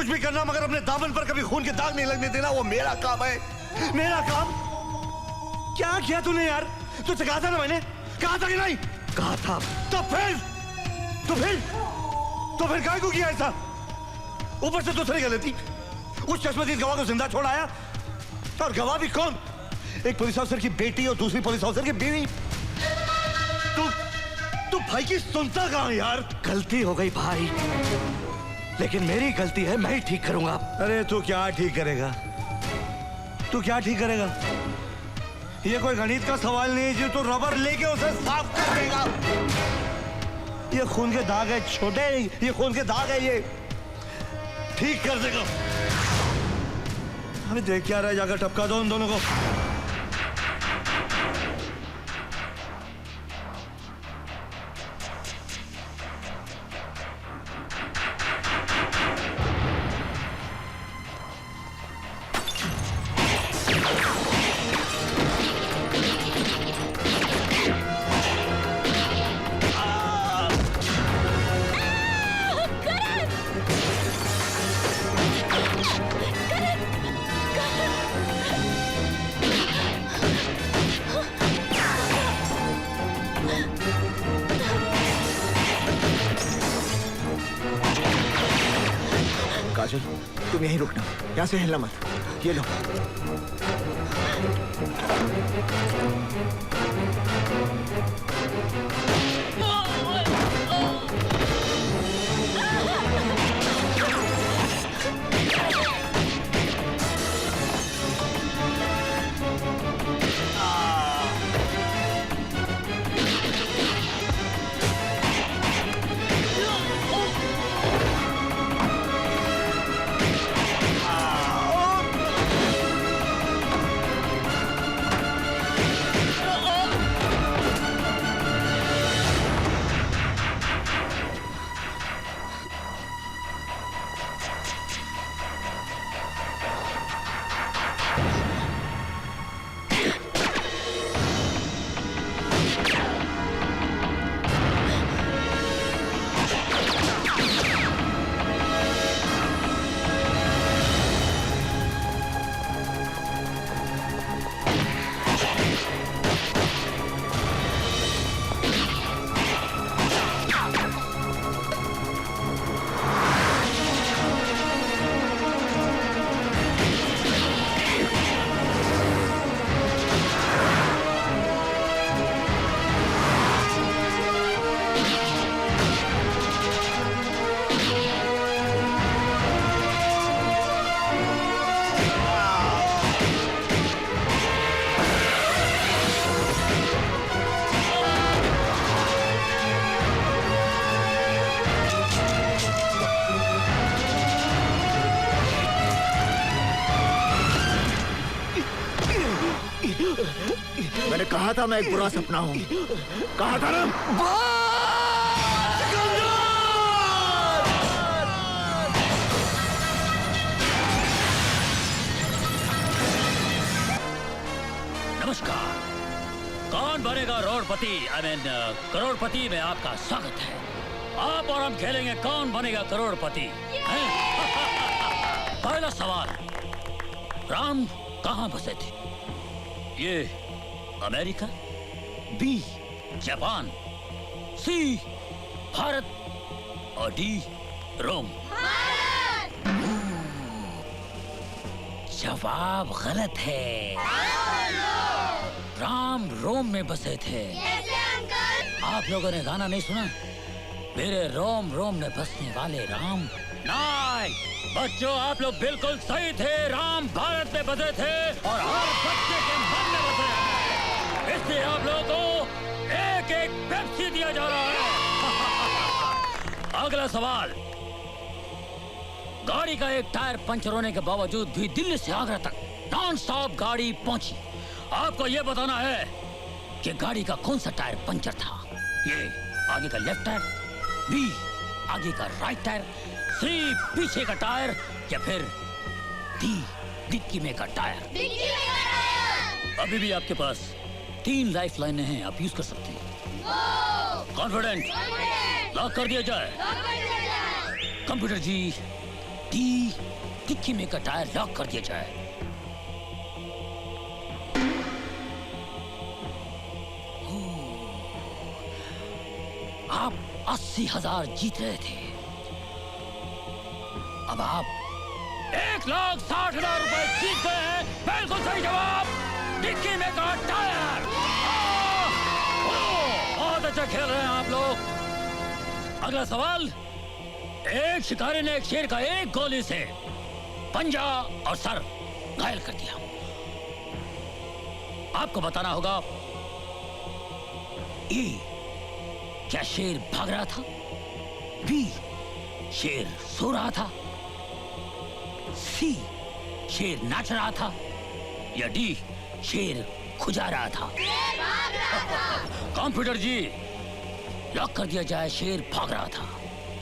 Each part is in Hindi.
कुछ भी करना, मगर अपने दामन पर कभी खून के दाग नहीं लगने देना। वो मेरा काम है, मेरा काम। क्या किया तूने यार? तुझसे कहा था ना मैंने, कहा था कि नहीं? कहा था। तो फिर काय को किया ऐसा? ऊपर से दूसरी गलती, उस चश्मदीद गवाह को जिंदा छोड़ाया, और गवाह भी कौन? एक पुलिस ऑफिसर की बेटी और दूसरी पुलिस ऑफिसर की बीवी। तू भाई की सुनता कहां यार? गलती हो गई भाई, लेकिन मेरी गलती है, मैं ही ठीक करूंगा। अरे तू क्या ठीक करेगा? तू क्या ठीक करेगा? ये कोई गणित का सवाल नहीं है जो तू रबर लेके उसे साफ कर देगा। ये खून के दाग है छोटे, ये खून के दाग है, ये ठीक कर देगा। अभी देख क्या रहा है, जाकर टपका दो उन दोनों को। काजल, तुम यहीं रुकना, यहाँ से हिलना मत। ये लो। मैंने कहा था मैं एक बुरा सपना हूं, कहा था ना। नमस्कार, कौन बनेगा करोड़पति? करोड़पति में आपका स्वागत है। आप और हम खेलेंगे कौन बनेगा करोड़पति। पहला सवाल, राम कहाँ बसे थे? ये अमेरिका, बी जापान, सी भारत और डी रोम। जवाब गलत है। राम रोम में बसे थे। आप लोगों ने गाना नहीं सुना? मेरे रोम रोम में बसने वाले राम। नहीं बच्चों, आप लोग बिल्कुल सही थे। राम भारत में बसे थे और हर बच्चे के मन में बसे हैं। इसलिए आप लोगों को एक एक पेप्सी दिया जा रहा है। अगला सवाल, गाड़ी का एक टायर पंचर होने के बावजूद भी दिल्ली से आगरा तक नॉन स्टॉप गाड़ी पहुंची। आपको यह बताना है कि गाड़ी का कौन सा टायर पंचर था। ये आगे का लेफ्ट टायर, बी आगे का राइट टायर, सी पीछे का टायर या फिर डी डिक्की में का टायर। अभी भी आपके पास 3 लाइफ लाइनें हैं, आप यूज कर सकते हैं। कॉन्फिडेंट? लॉक कर दिया जाए। कंप्यूटर जी डी, डिक्की में का टायर लॉक कर दिया जाए। आप 80,000 जीत रहे थे, अब आप 1,60,000 रुपए जीत गए हैं। बिल्कुल सही जवाब, डिक्की में का टायर। बहुत अच्छा खेल रहे हैं आप लोग। अगला सवाल, एक शिकारी ने एक शेर का एक गोली से पंजा और सर घायल कर दिया। आपको बताना होगा, ए, क्या शेर भाग रहा था? बी, शेर सो रहा था? सी, शेर नाच रहा था? या डी, शेर खुजा रहा था? कंप्यूटर जी, लॉक कर दिया जाए, शेर भाग रहा था।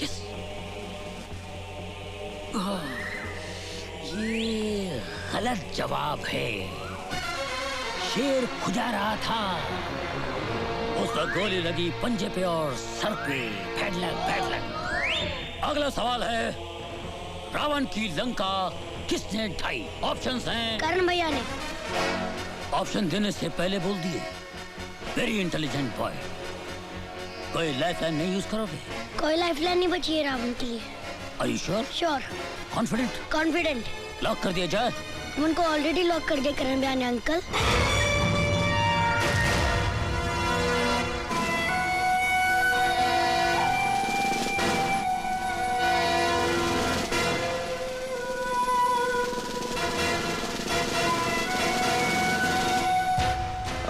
यस, ये गलत जवाब है। शेर खुजा रहा था। उसका गोली लगी पंजे पे और सर पे। फैडलक। अगला सवाल है, रावण की लंका किसने ढाई? ऑप्शंस हैं। करण भैया ने। ऑप्शन देने से पहले बोल दिए। Very intelligent boy. कोई लाइफलाइन नहीं यूज करोगे? कोई लाइफलाइन नहीं बची है रावण के लिए। Are you sure? Sure. Confident? Confident. Lock कर दिया जाए? उनको ऑलरेडी लॉक कर दिया करण भैया ने अंकल।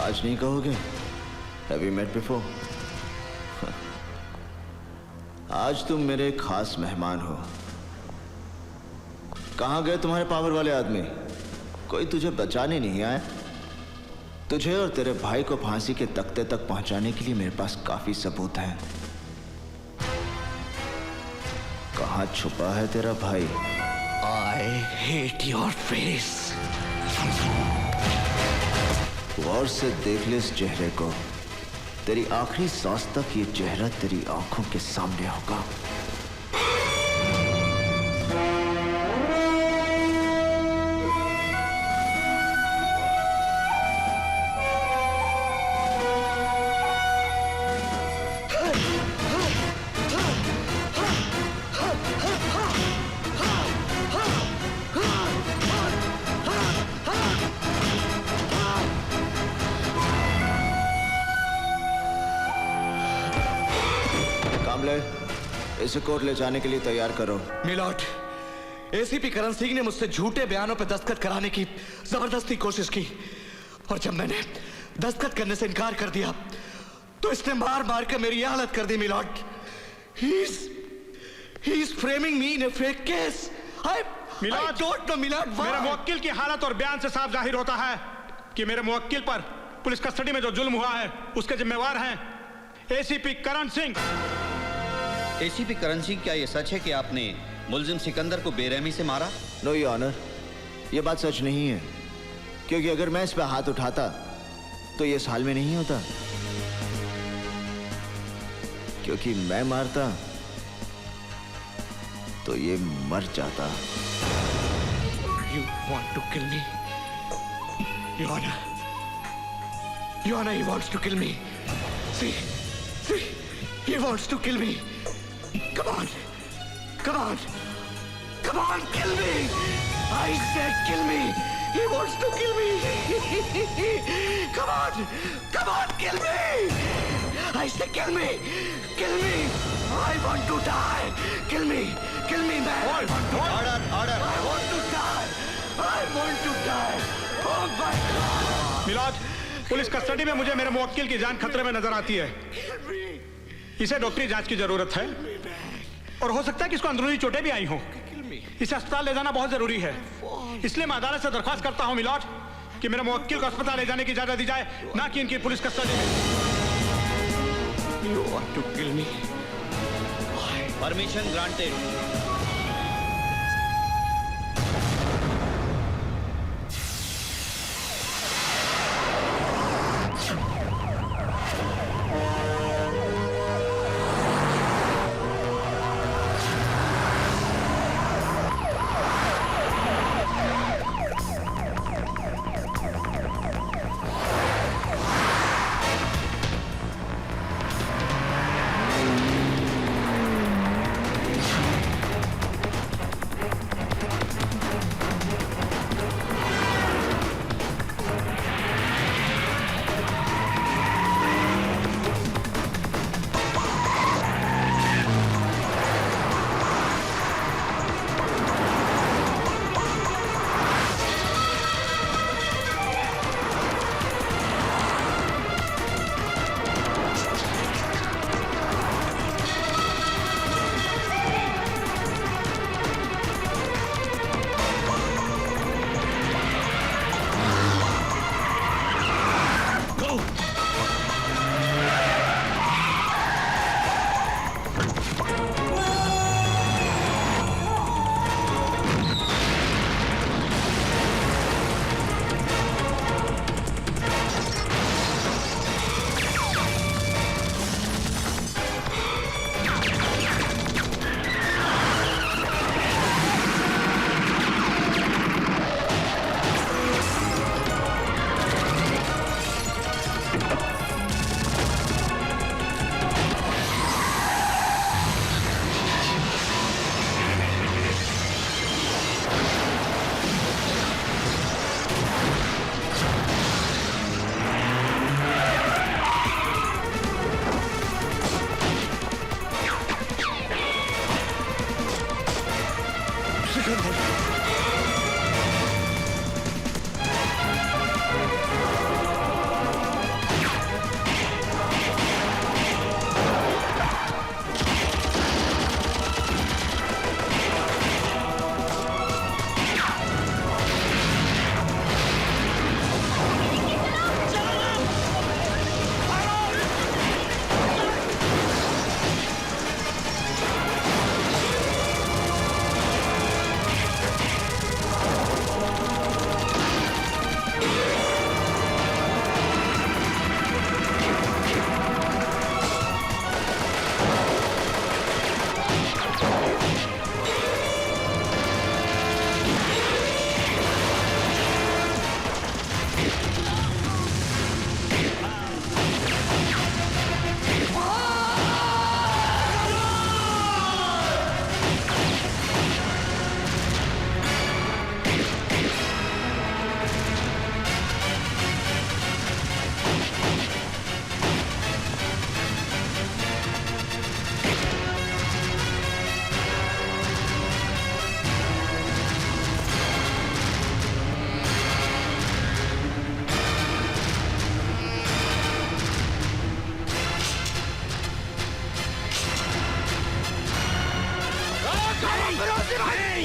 आज नहीं कहोगे? Have you met before? आज तुम मेरे खास मेहमान हो। कहाँ गए तुम्हारे पावर वाले आदमी? कोई तुझे बचाने नहीं आया। तुझे और तेरे भाई को फांसी के तख्ते तक पहुंचाने के लिए मेरे पास काफी सबूत हैं। कहाँ छुपा है तेरा भाई? I hate your face. गौर से देख ले इस चेहरे को। तेरी आखिरी सांस तक ये चेहरा तेरी आंखों के सामने होगा। इसे कोर्ट ले जाने के लिए तैयार करो। मिलॉर्ड, एसीपी करण सिंह ने मुझसे झूठे बयानों पर दस्तखत कराने की जबरदस्ती कोशिश की, और जब मैंने दस्तखत करने से इनकार कर दिया तो इसने मार मार कर मेरी हालत कर दी। Milord, he is framing me in a fake case. I don't know, milord. मेरे मुवक्किल की हालत और बयान से साफ जाहिर होता है कि मेरे मुवक्किल पर पुलिस कस्टडी में जो जुल्म हुआ है उसके जिम्मेवार हैं एसीपी करण सिंह। एसीपी करण सिंह, क्या ये सच है कि आपने मुलजिम सिकंदर को बेरहमी से मारा? नो योर ऑनर, ये बात सच नहीं है, क्योंकि अगर मैं इस पे हाथ उठाता तो ये इस हाल में नहीं होता। क्योंकि मैं मारता तो ये मर जाता। You want to kill me? Your Honor, he wants to kill me. See, he wants to kill me. Come on, kill me! I said kill me! He wants to kill me! Come on, kill me! I said kill me! I want to die! Kill me, man! Order, order. I want to die! Oh my God! Milad, police custody में मुझे मेरे मुवक्किल की जान खतरे में नजर आती है। इसे डॉक्टरी जांच की जरूरत है और हो सकता है कि इसको अंदरूनी चोटें भी आई हों। इसे अस्पताल ले जाना बहुत जरूरी है, इसलिए मैं अदालत से दरख्वास्त करता हूं मिलॉर्ड कि मेरे मुवक्किल को अस्पताल ले जाने की इजाजत दी जाए, ना कि इनकी पुलिस कस्टडी में। You want to kill me? Permission granted.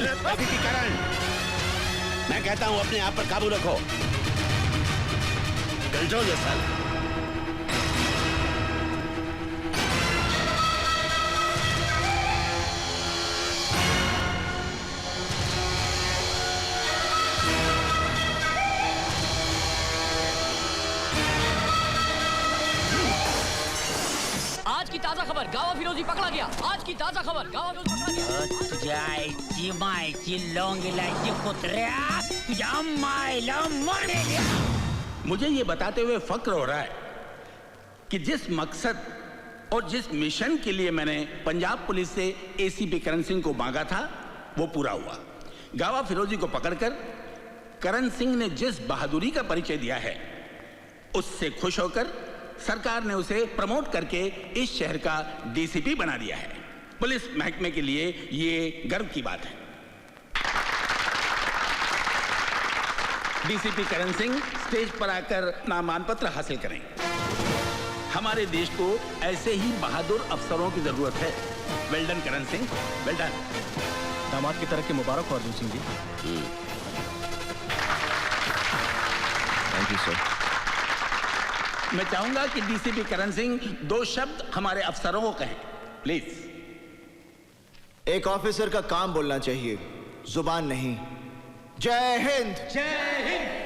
Karan, मैं कहता हूं अपने आप पर काबू रखो। Control yourself. आज की ताजा खबर, गावा फिरोजी पकड़ा गया। आज की ताजा खबर, गावा फिरोजी पकड़ा गया। तुझ्या आईची मायची लोंगिलाची कुत्र्या, तुझ्या मायला मरेल। मुझे ये बताते हुए फक्र हो रहा है कि जिस मकसद और जिस मिशन के लिए मैंने पंजाब पुलिस से एसीपी करण सिंह को मांगा था, वो पूरा हुआ। गावा फिरोजी को पकड़कर करण सिंह ने जिस बहादुरी का परिचय दिया है, उससे खुश होकर सरकार ने उसे प्रमोट करके इस शहर का डीसीपी बना दिया है। पुलिस महकमे के लिए ये गर्व की बात है। डीसीपी करण सिंह स्टेज पर आकर नामांकन पत्र हासिल करें। हमारे देश को ऐसे ही बहादुर अफसरों की जरूरत है। Well done Karan Singh, well done. दामाद की तरफ के मुबारक हो Arjun Singh ji. Thank you sir. मैं चाहूंगा कि डीसीपी करण सिंह 2 शब्द हमारे अफसरों को कहें, प्लीज। एक ऑफिसर का काम बोलना चाहिए, जुबान नहीं। जय हिंद। जय हिंद।